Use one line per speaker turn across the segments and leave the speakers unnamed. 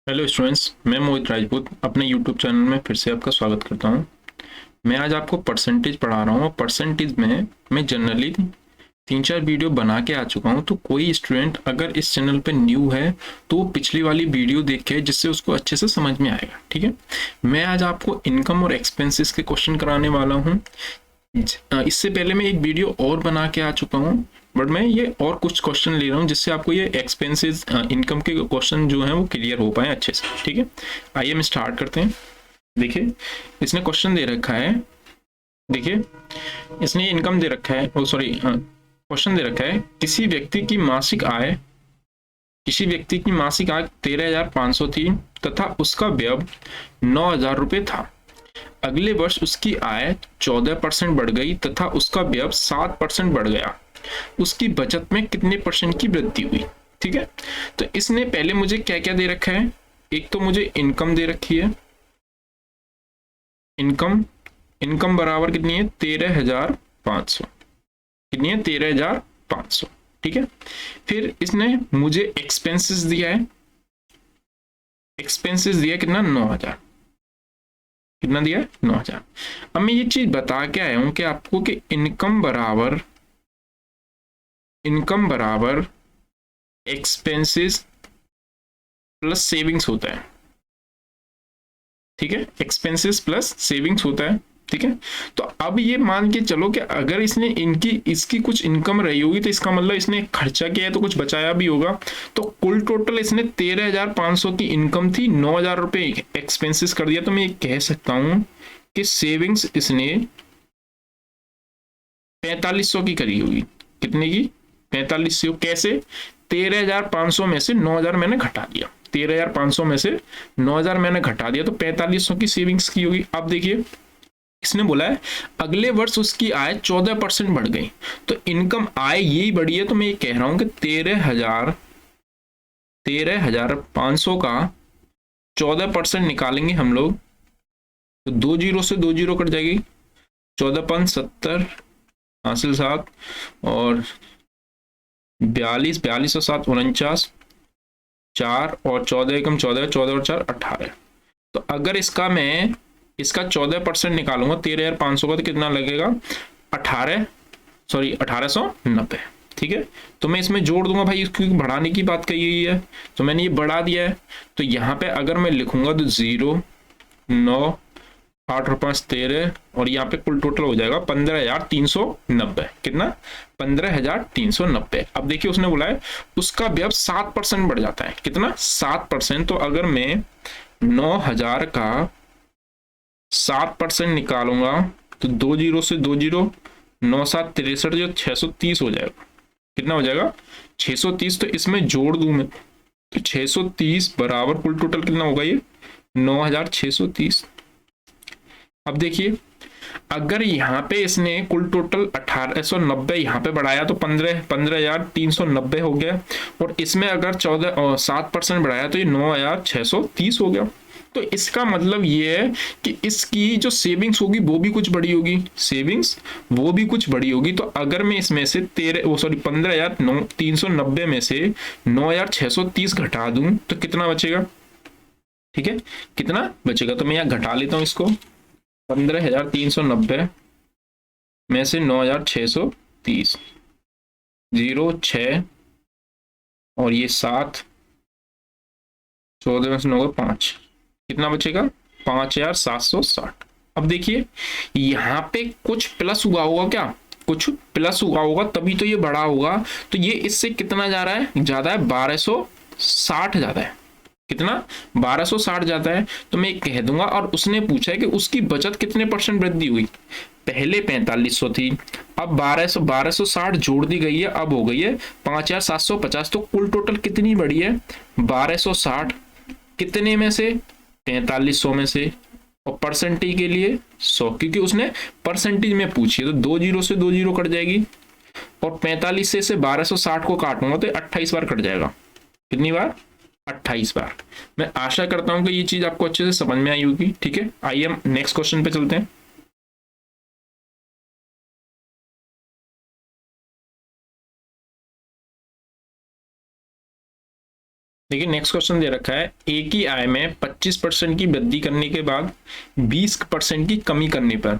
Hello students, मैं मोहित राजपूत अपने YouTube channel में फिर से आपका स्वागत करता हूं। मैं आज आपको परसेंटेज पढ़ा रहा हूं और परसेंटेज में मैं जनरली 3-4 वीडियो बना के आ चुका हूं। तो कोई स्टूडेंट अगर इस चैनल पे न्यू है तो वो पिछली वाली वीडियो देखे, जिससे उसको अच्छे से समझ में आएगा। ठीक है, मैं आज आपको इनकम और एक्सपेंसेस के क्वेश्चन कराने वाला हूँ। इससे पहले मैं एक वीडियो और बना के आ चुका हूँ, बट मैं ये और कुछ क्वेश्चन ले रहा हूँ जिससे आपको ये एक्सपेंसेस इनकम के क्वेश्चन जो हैं वो क्लियर हो पाए अच्छे से। ठीक है, आइए हम स्टार्ट करते हैं। देखिए, इसने क्वेश्चन दे रखा है। देखिए, इसने इनकम दे रखा है, ओ सॉरी, क्वेश्चन दे रखा है किसी व्यक्ति की मासिक आय 13,500 थी तथा उसका व्यय 9,000 रुपये था। अगले वर्ष उसकी आय 14% बढ़ गई तथा उसका व्यय 7% बढ़ गया। उसकी बचत में कितने परसेंट की वृद्धि हुई? ठीक है, तो इसने पहले मुझे क्या क्या दे रखा है। एक तो मुझे इनकम दे रखी है। इनकम इनकम बराबर कितनी है? 13,500। कितनी है? 13,500। ठीक है, फिर इसने मुझे एक्सपेंसेस दिया है। एक्सपेंसेस दिया कितना? 9,000। कितना दिया है? 9,000। अब मैं ये चीज बता के आया हूं कि आपको कि इनकम बराबर एक्सपेंसेस प्लस सेविंग्स होता है। ठीक है, एक्सपेंसेस प्लस सेविंग्स होता है। ठीक है, तो अब ये मान के चलो कि अगर इसने इसकी कुछ इनकम रही होगी तो इसका मतलब इसने खर्चा किया है तो कुछ बचाया भी होगा। तो कुल टोटल इसने 13,500 की इनकम थी, 9,000 रुपये एक्सपेंसेस कर दिया। तो मैं ये कह सकता हूं कि सेविंग्स इसने 4,500 की करी होगी। कितने की? 4,500। कैसे? 13,500 में से 9,000 मैंने घटा दिया। 13,500 में से 9,000 मैंने घटा दिया तो 4,500 की सेविंग्स की होगी। अब देखिए, इसने बोला है अगले वर्ष उसकी आय 14% बढ़ गई। तो इनकम आय यही बढ़ी है। तो मैं ये कह रहा हूं कि 13,500 का 14% निकालेंगे हम लोग तो 2 जीरो से 2 जीरो कट जाएगी। 14,570 हासिल 7 और 42, 42 और 7 49, 4 और 14 एकम 14, 14 और 4 18। तो अगर इसका 14% निकालूंगा 13,500 का तो कितना लगेगा? 18, सॉरी 1,890। ठीक है, तो मैं इसमें जोड़ दूंगा भाई, क्योंकि बढ़ाने की बात कही गई है तो मैंने ये बढ़ा दिया है। तो यहाँ पे अगर मैं लिखूंगा तो 0, 9, 8 और 5 13 और यहाँ पे कुल टोटल हो जाएगा 15,390। कितना? 15,390। अब देखिए, उसने बोला है उसका व्यय 7% बढ़ जाता है। कितना? 7%। तो अगर मैं 9,000 का 7% निकालूंगा तो 2 जीरो से 2 जीरो, 9 7 63, जो 630 हो जाएगा। कितना हो जाएगा? 630। तो इसमें जोड़ दूं मैं तो 630 बराबर कुल टोटल कितना होगा? ये 9,630। अब देखिए, अगर यहाँ पे इसने कुल टोटल 1,890 यहाँ पे बढ़ाया तो 15,390 हो गया। और इसमें अगर 7% बढ़ाया तो ये 9,630 हो गया। तो इसका मतलब ये है कि इसकी जो सेविंग्स होगी वो भी कुछ बड़ी होगी। सेविंग्स वो भी कुछ बड़ी होगी। तो अगर मैं इसमें से 15,390 में से 9,630 घटा दूं तो कितना बचेगा? ठीक है, कितना बचेगा? तो मैं यहाँ घटा लेता हूँ इसको। 15,390 में से 9,630, 0 6 और ये 7, 14 में से 9 5, कितना बचेगा? 5,760। अब देखिए, यहाँ पे कुछ प्लस हुआ होगा क्या? कुछ प्लस हुआ होगा तभी तो ये बड़ा होगा। तो ये इससे कितना जा रहा है? ज्यादा है, 1,260 ज्यादा है। कितना? 1,260 जाता है। तो मैं कह दूंगा। और उसने पूछा है कि उसकी बचत कितने परसेंट वृद्धि हुई। पहले 4,500 थी, अब 1,260 जोड़ दी गई है, अब हो गई है 5,750। तो कुल टोटल कितनी बढ़ी है? 1,260। कितने में से? 4,500 में से। और परसेंटेज के लिए 100, क्योंकि उसने परसेंटेज में पूछी है। तो 2 जीरो से 2 जीरो कट जाएगी और 45 से 1,260 को काटूंगा तो 28 बार कट जाएगा। कितनी बार? 28 बार। मैं आशा करता हूं कि ये चीज आपको अच्छे से समझ में आई होगी। ठीक है, आइए हम नेक्स्ट क्वेश्चन पे चलते हैं। देखिए नेक्स्ट क्वेश्चन दे रखा है, एक ही आय में 25% की वृद्धि करने के बाद 20% की कमी करने पर।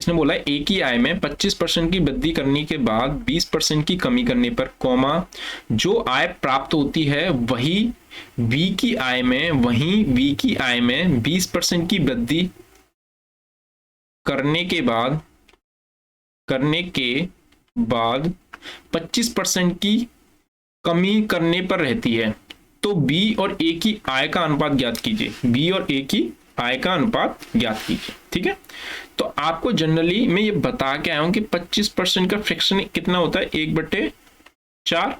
इसने बोला है एक ही आय में 25% की वृद्धि करने के बाद 20% की कमी करने पर, कॉमा, जो आय प्राप्त होती है वही बी की आय में 20% की वृद्धि करने के बाद 25% की कमी करने पर रहती है, तो बी और ए की आय का अनुपात ज्ञात कीजिए। बी और ए की आय का अनुपात ज्ञात कीजिए। ठीक है, तो आपको जनरली मैं ये बता के आया हूं कि 25% का फ्रैक्शन कितना होता है, 1/4।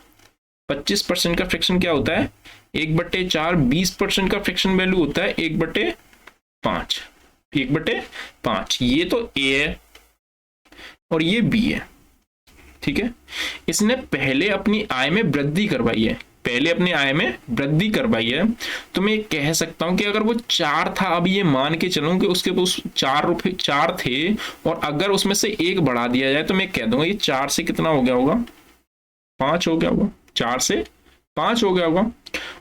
25% का फ्रैक्शन क्या होता है, 1/4। 20% का फ्रैक्शन वैल्यू होता है 1/5। 1/5 ये तो ए है और ये बी है। ठीक है, इसने पहले अपनी आय में वृद्धि करवाई है, तो मैं कह सकता हूं कि अगर वो 4 था, अब ये मान के चलूं कि उसके पास 4 थे, और अगर उसमें से 1 बढ़ा दिया जाए तो मैं कह दूंगा ये 4 से कितना हो गया होगा, 5 हो गया होगा, 4 से 5 हो गया होगा।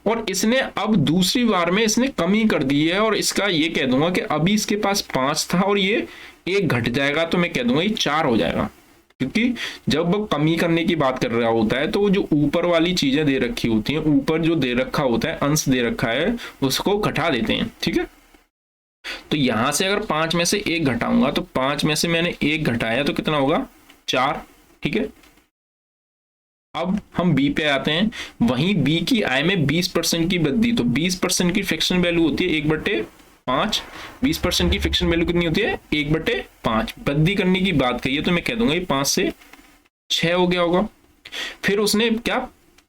और इसने अब दूसरी बार में इसने कमी कर दी है, और इसका ये कह दूंगा कि अभी इसके पास 5 था और ये 1 घट जाएगा, तो मैं कह दूंगा ये 4 हो जाएगा। क्योंकि जब वो कमी करने की बात कर रहा होता है तो वो जो ऊपर वाली चीजें दे रखी होती हैं, ऊपर जो दे रखा होता है, अंश दे रखा है, उसको घटा देते हैं। ठीक है, तो यहां से अगर 5 में से 1 घटाऊंगा तो 5 में से मैंने 1 घटाया तो कितना होगा, 4। ठीक है, अब हम बी पे आते हैं। वहीं बी की आय में 20% की वृद्धि, तो 20% की फ्रैक्शन वैल्यू होती है 1/5। 20% की फ्रैक्शन वैल्यू कितनी होती है, 1/5। वृद्धि करने की बात कही है तो मैं कह दूंगा ये 5 से 6 हो गया होगा। फिर उसने क्या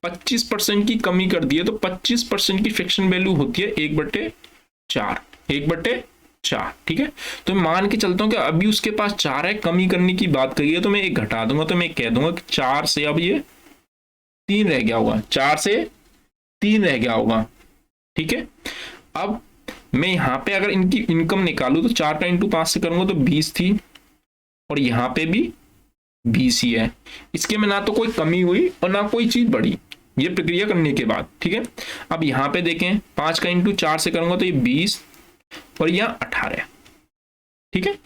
25% की कमी कर दी है, तो 25% की फ्रैक्शन वैल्यू होती है 1/4। 1/4। ठीक है, तो मैं मान के चलता हूं कि अभी उसके पास 4 है, कमी करने की बात कही है तो मैं 1 घटा दूंगा, तो मैं कह दूंगा कि 4 से अब ये 3 रह गया होगा, 4 से 3 रह गया होगा। ठीक है, अब मैं यहां पे अगर इनकी इनकम निकालू तो 4 का इंटू 5 से करूंगा तो 20 थी, और यहां पे भी 20 ही है। इसके में ना तो कोई कमी हुई और ना कोई चीज बढ़ी, ये प्रक्रिया करने के बाद। ठीक है, अब यहां पे देखें 5 का इंटू 4 से करूंगा तो ये 20 और यहां 18। ठीक है,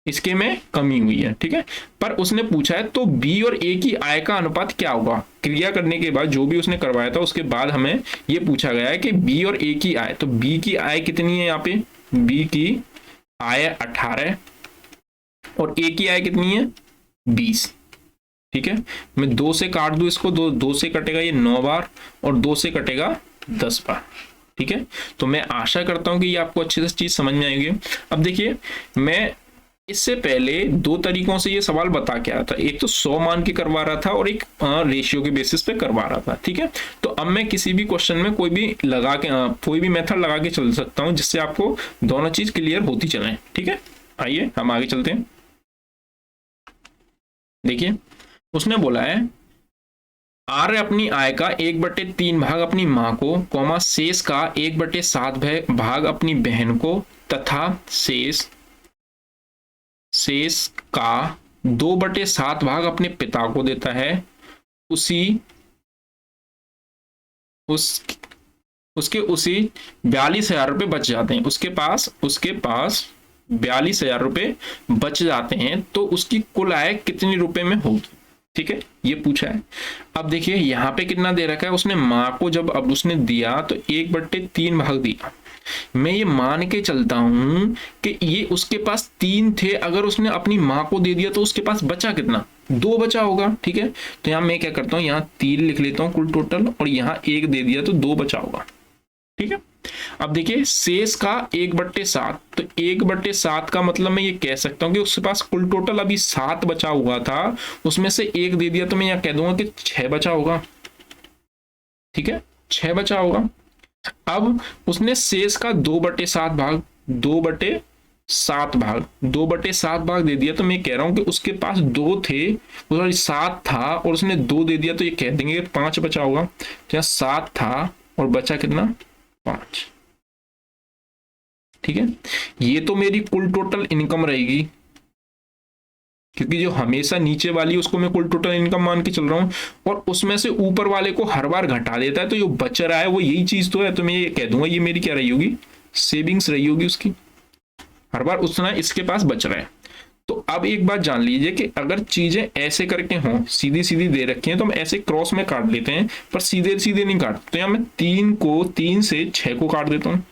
इसके में कमी हुई है। ठीक है, पर उसने पूछा है तो बी और ए की आय का अनुपात क्या होगा। क्रिया करने के बाद जो भी उसने करवाया था उसके बाद हमें ये पूछा गया है कि बी और ए की आय, तो बी की आय कितनी है, यहाँ पे बी की आय 18 और ए की आय कितनी है 20। ठीक है, मैं 2 से काट दूं इसको, 2 से कटेगा ये 9 बार और 2 से कटेगा 10 बार। ठीक है, तो मैं आशा करता हूं कि ये आपको अच्छे से चीज समझ में आएगी। अब देखिए, मैं इससे पहले 2 तरीकों से ये सवाल बता के आया था, एक तो 100 मान के करवा रहा था और एक रेशियो के बेसिस पे करवा रहा था। ठीक है, तो अब मैं किसी भी क्वेश्चन में कोई भी मेथड लगा के चल सकता हूं जिससे आपको दोनों चीज क्लियर होती चले। ठीक है, आइए हम आगे चलते हैं। देखिए, उसने बोला है आर्य अपनी आय का 1/3 भाग अपनी मां को, कॉमा, शेष का 1/7 भाग अपनी बहन को, तथा शेष का 2/7 भाग अपने पिता को देता है। उसके 42,000 रुपये बच जाते हैं, उसके पास 42,000 रुपये बच जाते हैं, तो उसकी कुल आय कितनी रुपए में होगी। ठीक है, ये पूछा है। अब देखिए यहाँ पे कितना दे रखा है, उसने माँ को जब अब उसने दिया तो 1/3 भाग दिया। मैं ये मान के चलता हूं कि ये उसके पास 3 थे, अगर उसने अपनी माँ को दे दिया तो उसके पास बचा कितना, 2 बचा होगा। ठीक है, तो यहाँ मैं क्या करता हूँ, यहाँ 3 लिख लेता हूँ कुल टोटल, और यहाँ 1 दे दिया तो 2 बचा होगा। ठीक है, अब देखिए शेष का 1/7, तो 1/7 का मतलब मैं ये कह सकता हूँ कि उसके पास कुल टोटल अभी 7 बचा हुआ था, उसमें से 1 दे दिया तो मैं यहाँ कह दूंगा कि 6 बचा होगा। ठीक है, 6 बचा होगा। अब उसने शेष का 2/7 भाग दे दिया, तो मैं कह रहा हूं कि उसके पास 2 थे, सॉरी 7 था और उसने 2 दे दिया, तो ये कह देंगे 5 बचा होगा। तो 7 था और बचा कितना, 5। ठीक है, ये तो मेरी कुल टोटल इनकम रहेगी। क्योंकि जो हमेशा नीचे वाली उसको मैं कुल टोटल इनकम मान के चल रहा हूँ और उसमें से ऊपर वाले को हर बार घटा देता है, तो जो बच रहा है वो यही चीज तो है। तो मैं ये कह दूंगा ये मेरी क्या रही होगी, सेविंग्स रही होगी उसकी, हर बार उतना इसके पास बच रहा है। तो अब एक बात जान लीजिए कि अगर चीजें ऐसे करके हों, सीधी सीधी दे रखी हैं, तो हम ऐसे क्रॉस में काट लेते हैं, पर सीधे सीधे नहीं काट। तो यहाँ मैं 3 से 6 को काट देता हूँ।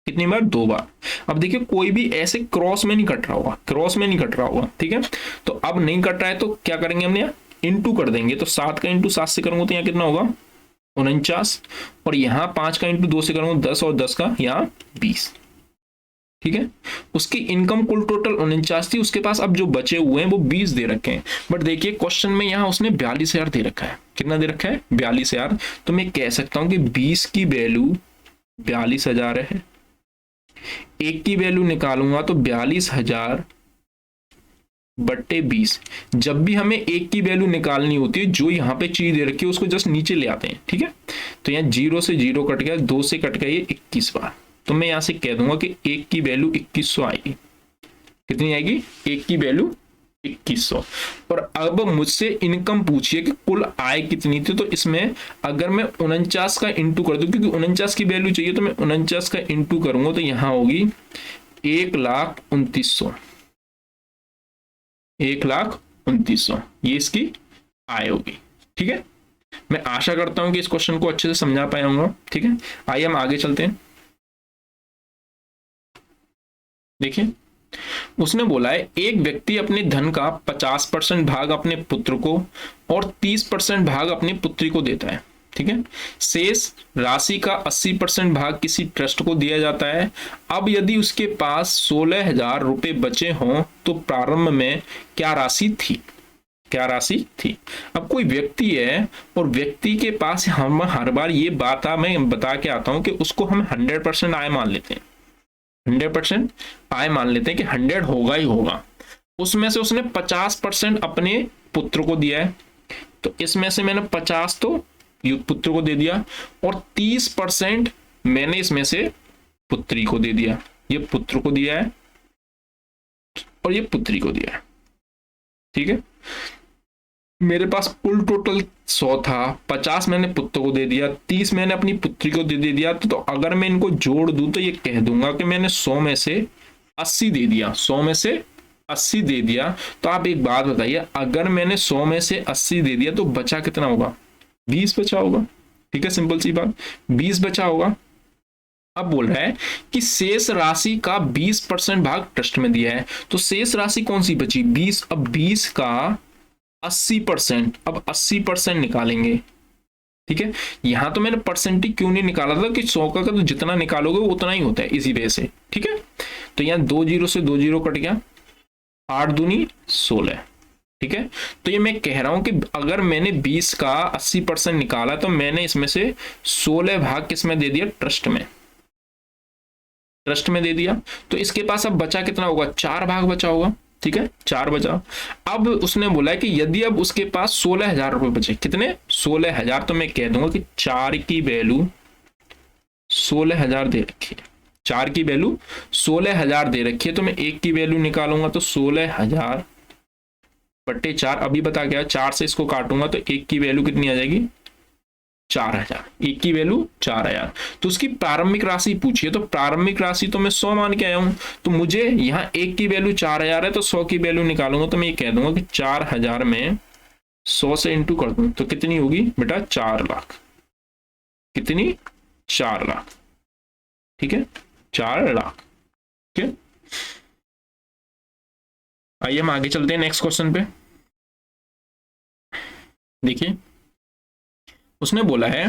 कितनी बार? 2 बार। अब देखिए कोई भी ऐसे क्रॉस में नहीं कट रहा होगा, क्रॉस में नहीं कट रहा होगा, ठीक है। तो अब नहीं कट रहा है तो क्या करेंगे हमने, यहाँ इंटू कर देंगे। तो 7 का इंटू 7 से करूंगा तो यहाँ कितना होगा, 49। और यहाँ 5 का इंटू 2 से करूंगा 10, और 10 का यहाँ 20, ठीक है। उसकी इनकम कुल टोटल 49 थी, उसके पास अब जो बचे हुए हैं वो 20 दे रखे हैं। बट देखिए क्वेश्चन में यहाँ उसने 42,000 दे रखा है। कितना दे रखा है? 42,000। तो मैं कह सकता हूं कि 20 की वैल्यू 42,000 है। एक की वैल्यू निकालूंगा तो 42,000 बट्टे 20। जब भी हमें एक की वैल्यू निकालनी होती है, जो यहाँ पे चीज दे रखी है उसको जस्ट नीचे ले आते हैं, ठीक है। तो यहाँ 0 से 0 कट गया, 2 से कट गया ये 21 बार। तो मैं यहां से कह दूंगा कि एक की वैल्यू 2100 आएगी। कितनी आएगी? एक की वैल्यू 2100। और अब मुझसे इनकम पूछिए कि कुल आय कितनी थी, तो इसमें अगर मैं 49 का इंटू कर दूं, क्योंकि 49 की वैल्यू चाहिए, तो मैं 49 का इंटू करूंगा तो यहां होगी 1,29,000। 1,29,000 ये इसकी आय होगी, ठीक है। मैं आशा करता हूं कि इस क्वेश्चन को अच्छे से समझा पाया हूंगा, ठीक है। आइए हम आगे चलते हैं। देखिए उसने बोला है एक व्यक्ति अपने धन का 50% भाग अपने पुत्र को और 30% भाग अपनी पुत्री को देता है, ठीक है। शेष राशि का 80% भाग किसी ट्रस्ट को दिया जाता है। अब यदि उसके पास 16,000 रुपए बचे हों तो प्रारंभ में क्या राशि थी? क्या राशि थी? अब कोई व्यक्ति है और व्यक्ति के पास हम हर बार ये बात मैं बता के आता हूं कि उसको हम 100% आय मान लेते हैं। 100% आय मान लेते हैं कि 100 होगा ही होगा। उसमें से उसने 50% अपने पुत्र को दिया है, तो इसमें से मैंने 50 तो पुत्र को दे दिया और 30% मैंने इसमें से पुत्री को दे दिया। ये पुत्र को दिया है और ये पुत्री को दिया है, ठीक है। मेरे पास कुल टोटल 100 था, 50 मैंने पुत्र को दे दिया, 30 मैंने अपनी पुत्री को दे दिया। तो अगर मैं इनको जोड़ दूं तो ये कह दूंगा कि मैंने 100 में से 80 दे दिया। 100 में से 80 दे दिया। तो आप एक बात बताइए, अगर मैंने 100 में से 80 दे दिया तो बचा कितना होगा? 20 बचा होगा, ठीक है। सिंपल सी बात, 20 बचा होगा। अब बोल रहा है कि शेष राशि का 20% भाग ट्रस्ट में दिया है, तो शेष राशि कौन सी बची? 20। अब 20 का 80%, अब 80% निकालेंगे, ठीक है। यहां तो मैंने परसेंटेज क्यों नहीं निकाला था कि 100 का तो जितना निकालोगे वो उतना ही होता है, इसी वजह से, ठीक है। तो यहां 2 0 से 2 0 कट गया, 8 दूनी 16, ठीक है। तो ये मैं कह रहा हूं कि अगर मैंने 20 का 80% निकाला तो मैंने इसमें से 16 भाग किसमें दे दिया? ट्रस्ट में। ट्रस्ट में दे दिया। तो इसके पास अब बचा कितना होगा? 4 भाग बचा होगा, ठीक है। 4 बचा। अब उसने बोला है कि यदि अब उसके पास 16,000 रुपए बचे, कितने? 16,000। तो मैं कह दूंगा कि 4 की वैल्यू 16,000 दे रखी है। 4 की वैल्यू 16,000 दे रखी है। तो मैं 1 की वैल्यू निकालूंगा तो 16,000 बट्टे 4। अभी बता गया, 4 से इसको काटूंगा तो 1 की वैल्यू कितनी आ जाएगी? 4,000। 1 की वैल्यू 4,000। तो उसकी प्रारंभिक राशि पूछिए, तो प्रारंभिक राशि तो मैं 100 मान के आया हूं, तो मुझे यहाँ 1 की वैल्यू 4,000 है, तो 100 की वैल्यू निकालूंगा तो मैं ये कह दूंगा कि 4,000 में 100 से इंटू कर दूं तो कितनी होगी बेटा? 4 लाख। कितनी? 4 लाख, ठीक है। 4 लाख, ठीक है। आइए हम आगे चलते हैं नेक्स्ट क्वेश्चन पे। देखिए उसने बोला है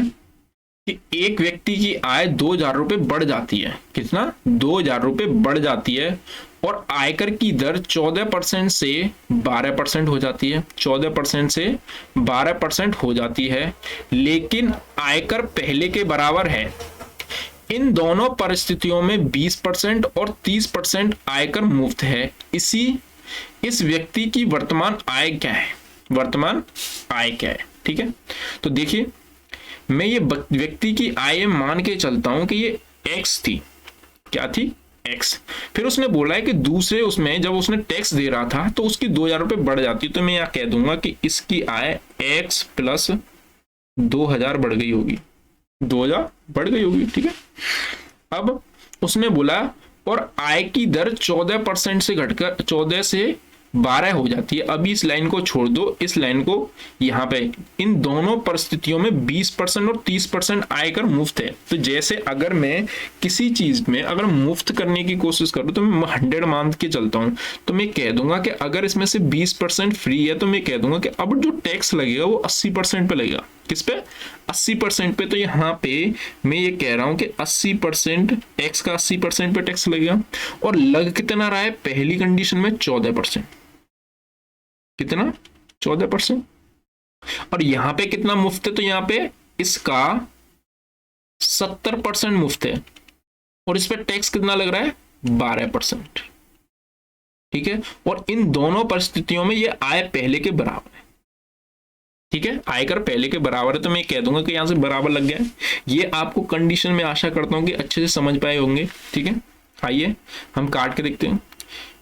कि एक व्यक्ति की आय 2,000 रुपए बढ़ जाती है। कितना? 2,000 रुपए बढ़ जाती है और आयकर की दर 14% से 12% हो जाती है। 14% से 12% हो जाती है, लेकिन आयकर पहले के बराबर है। इन दोनों परिस्थितियों में 20% और 30% आयकर मुफ्त है। इस व्यक्ति की वर्तमान आय क्या है? वर्तमान आय क्या है? ठीक है। तो देखिए मैं ये व्यक्ति की आय मान के चलता हूं कि ये x थी। क्या थी? x। फिर उसने बोला है कि दूसरे उसमें जब उसने टैक्स दे रहा था तो उसकी 2000 रुपये बढ़ जाती है, तो मैं यहाँ कह दूंगा कि इसकी आय x प्लस 2000 बढ़ गई होगी, 2000 बढ़ गई होगी। ठीक है, अब उसने बोला और आय की दर 14% से घटकर 14 से 12 हो जाती है। अभी इस लाइन को छोड़ दो, इस लाइन को यहाँ पे, इन दोनों परिस्थितियों में 20% और 30% आयकर मुफ्त है। तो जैसे अगर मैं किसी चीज में अगर मुफ्त करने की कोशिश करूँ तो मैं 100 मान के चलता हूँ, तो मैं कह दूंगा कि अगर इसमें से 20% फ्री है तो मैं कह दूंगा कि अब जो टैक्स लगेगा वो 80% पे लगेगा। किस पे? 80% पे। तो यहाँ पे मैं ये कह रहा हूं कि 80% एक्स का 80% पे टैक्स लगेगा। और लग कितना रहा है? पहली कंडीशन में 14%। कितना? 14%। और यहां पे कितना मुफ्त है? तो यहां पे इसका 70% मुफ्त है और इस पे टैक्स कितना लग रहा है? 12%। ठीक है, और इन दोनों परिस्थितियों में ये आय पहले के बराबर है। ठीक है, आयकर पहले के बराबर है, तो मैं कह दूंगा कि यहां से बराबर लग गया है। ये आपको कंडीशन में आशा करता हूं कि अच्छे से समझ पाए होंगे। ठीक है, आइए हम काट के देखते हैं।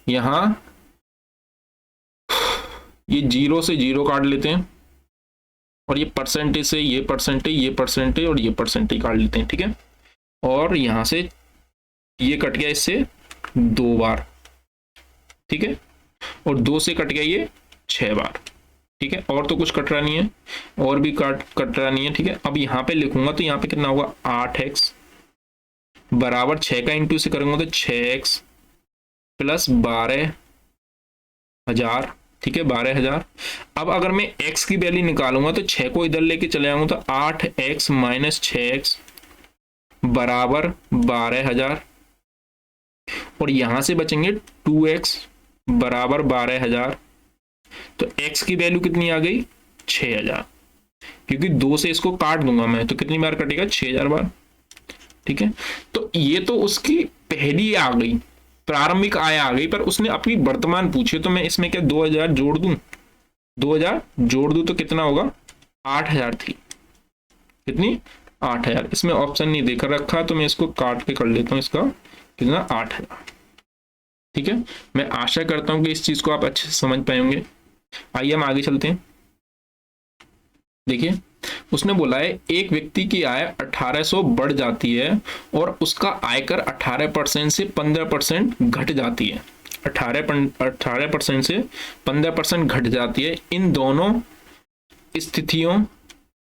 यहां ये 0 से 0 काट लेते हैं और ये परसेंटेज से ये परसेंटेज, ये परसेंटेज और ये परसेंटेज काट लेते हैं। ठीक है, और यहां से ये कट गया इससे 2 बार। ठीक है, और 2 से कट गया ये 6 बार। ठीक है, और तो कुछ कट रहा नहीं है, और भी कट रहा नहीं है। ठीक है, अब यहाँ पे लिखूंगा तो यहाँ पे कितना होगा? 8x बराबर 6 का इंटू से करूंगा तो 6x प्लस 12,000। ठीक है, 12,000। अब अगर मैं x की वैल्यू निकालूंगा तो 6 को इधर लेके चले आऊंगा तो 8x माइनस 6x बराबर 12,000। और यहां से बचेंगे 2x बराबर 12,000। तो x की वैल्यू कितनी आ गई? 6,000, क्योंकि 2 से इसको काट दूंगा मैं तो कितनी बार कटेगा? 6,000 बार। ठीक है, तो ये तो उसकी पहली आ गई, प्रारंभिक आय आ गई, पर उसने अपनी वर्तमान पूछी तो मैं इसमें क्या 2,000 जोड़ दूं? 2,000 जोड़ दूं तो कितना होगा? 8,000 थी। कितनी? 8,000। इसमें ऑप्शन नहीं देकर रखा तो मैं इसको काट के कर लेता हूं। इसका कितना? 8,000। ठीक है, मैं आशा करता हूं कि इस चीज को आप अच्छे से समझ पाए होंगे। आइए हम आगे चलते हैं। देखिए, उसने बोला है एक व्यक्ति की आय 1800 बढ़ जाती है और उसका आयकर 18% से 15% घट जाती है। 18% से 15% घट जाती है। इन दोनों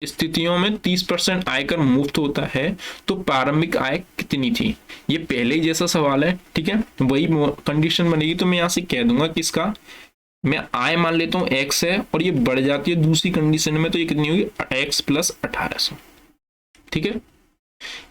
स्थितियों में 30% आयकर मुफ्त होता है, तो प्रारंभिक आय कितनी थी? ये पहले ही जैसा सवाल है। ठीक है, वही कंडीशन बनेगी, तो मैं यहां से कह दूंगा कि इसका मैं आय मान लेता हूं x है और ये बढ़ जाती है दूसरी कंडीशन में, तो ये कितनी होगी? x plus 1800। ठीक है,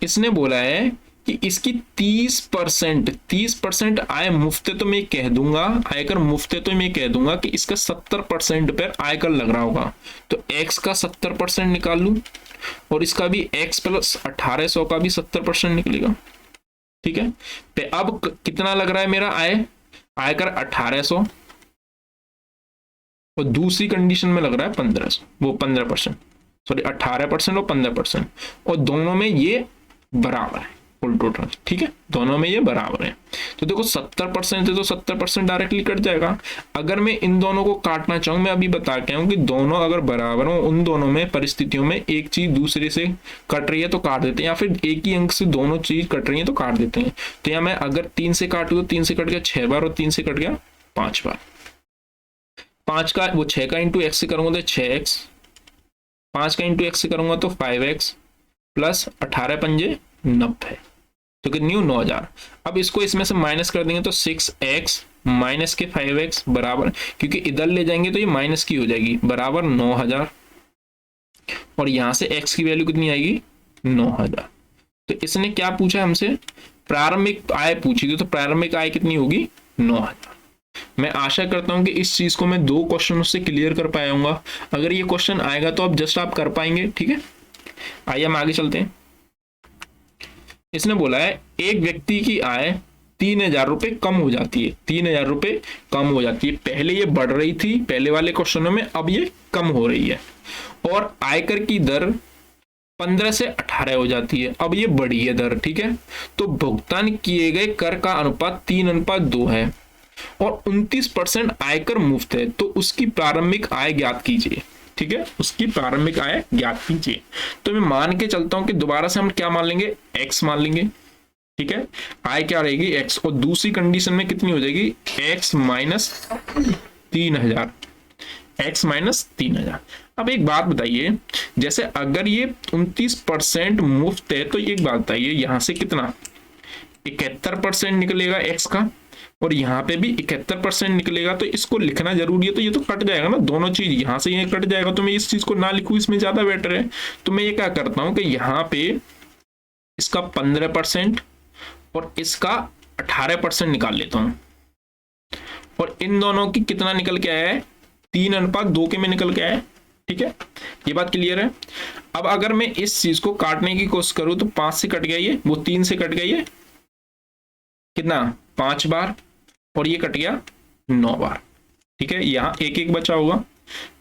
इसने बोला है कि इसकी 30% आय मुफ्त है, तो मैं कह दूंगा आयकर मुफ्त है, तो मैं कह दूंगा कि इसका 70% पर आयकर लग रहा होगा। तो x का 70% निकाल लूं और इसका भी x प्लस 1800 का भी 70% निकलेगा। ठीक है, अब कितना लग रहा है मेरा आयकर? 1800 और दूसरी कंडीशन में लग रहा है 1500, वो 15%, सॉरी 18% और 15%, और दोनों में ये बराबर है फुल टोटल। ठीक है, दोनों में ये बराबर है। तो देखो 70% है तो 70% डायरेक्टली कट जाएगा। अगर मैं इन दोनों को काटना चाहूँ, मैं अभी बता के आऊँ कि दोनों अगर बराबर हो, उन दोनों में परिस्थितियों में एक चीज दूसरे से कट रही है तो काट देते हैं, या फिर एक ही अंक से दोनों चीज कट रही है तो काट देते हैं। तो यहाँ मैं अगर 3 से काटू तो 3 से कट गया 6 बार और 3 से कट गया 5 बार। 5 का वो 6 का इंटू एक्स से करूंगा तो 6x, 5 का इंटू एक्स से करूंगा तो 5x प्लस 18 पंजे 90, तो कितनी हो? 9,000। अब इसको इसमें से माइनस कर देंगे तो 6x माइनस के 5x बराबर, क्योंकि इधर ले जाएंगे तो ये माइनस की हो जाएगी, बराबर 9,000। और यहां से x की वैल्यू कितनी आएगी? 9,000। तो इसने क्या पूछा हमसे? प्रारंभिक आय पूछी थी, तो प्रारंभिक आय कितनी होगी? 9,000। मैं आशा करता हूं कि इस चीज को मैं 2 क्वेश्चन से क्लियर कर पाऊंगा। अगर ये क्वेश्चन आएगा तो आप कर पाएंगे। ठीक है, आइए हम आगे चलते हैं। इसने बोला है एक व्यक्ति की आय 3,000 रुपए कम हो जाती है। 3,000 रुपए कम हो जाती है। पहले ये बढ़ रही थी पहले वाले क्वेश्चनों में, अब ये कम हो रही है। और आयकर की दर 15 से 18 हो जाती है। अब ये बढ़ी है दर, ठीक है। तो भुगतान किए गए कर का अनुपात 3:2 है और 29% आयकर मुफ्त है, तो उसकी प्रारंभिक आय ज्ञात कीजिए, ठीक है। उसकी प्रारंभिक आय ज्ञात कीजिए। तो मैं मान के चलता हूं कि दोबारा से हम क्या मान लेंगे, x मान लेंगे, ठीक है। आय क्या रहेगी, x, और दूसरी कंडीशन में कितनी हो जाएगी, x माइनस 3,000, x माइनस 3,000। अब एक बात बताइए, जैसे अगर ये 29% मुफ्त है तो एक बात बताइए, यहां से कितना 71% निकलेगा x का, और यहाँ पे भी 71% निकलेगा, तो इसको लिखना जरूरी है। तो ये तो कट जाएगा ना, दोनों चीज यहाँ से ये कट जाएगा, तो मैं इस चीज को ना लिखूं, इसमें ज्यादा बेटर है। तो मैं ये क्या करता हूं कि यहाँ पे इसका 15% और इसका 18% निकाल लेता हूं, और इन दोनों की कितना निकल के आया है, 3:2 के में निकल के आया है, ठीक है। ये बात क्लियर है। अब अगर मैं इस चीज को काटने की कोशिश करूं तो 5 से कट गया ये, वो 3 से कट गया ये, कितना 5 बार, और ये कट गया 9 बार, ठीक है। यहां एक एक बचा होगा।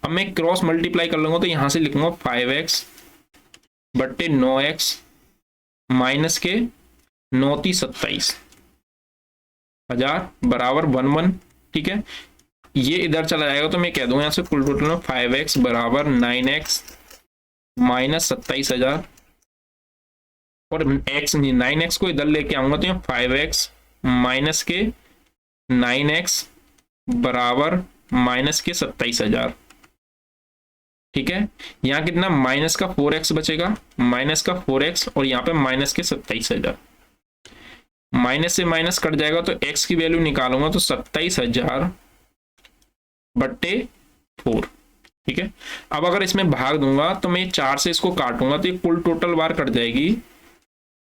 अब मैं क्रॉस मल्टीप्लाई कर लूंगा तो यहां से लिखूंगा 5x बट्टे 9x माइनस के 9×3 = 27,000 बराबर 11, ठीक है। ये इधर चला जाएगा तो मैं कह दूंगा यहां से कुल टोटल में 5x बराबर 9x माइनस 27,000, और x 9x को इधर लेके आऊंगा तो 5x माइनस के 9x बराबर माइनस के 27,000, ठीक है। यहां कितना माइनस का 4x बचेगा, माइनस का 4x, और यहाँ पे माइनस के 27,000, माइनस से माइनस कट जाएगा तो x की वैल्यू निकालूंगा तो 27,000 बट्टे 4, ठीक है। अब अगर इसमें भाग दूंगा तो मैं 4 से इसको काटूंगा तो ये कुल टोटल बार कट जाएगी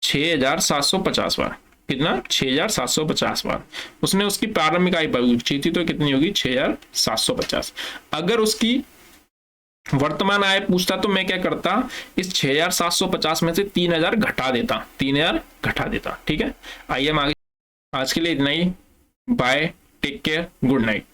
6,750 बार। कितना, 6,750 बार। उसने उसकी प्रारंभिक आय पूछी थी तो कितनी होगी, 6,750। अगर उसकी वर्तमान आय पूछता तो मैं क्या करता, इस 6,750 में से 3,000 घटा देता, 3,000 घटा देता, ठीक है। आइए हम आगे, आज के लिए इतना ही, bye, take care, good night.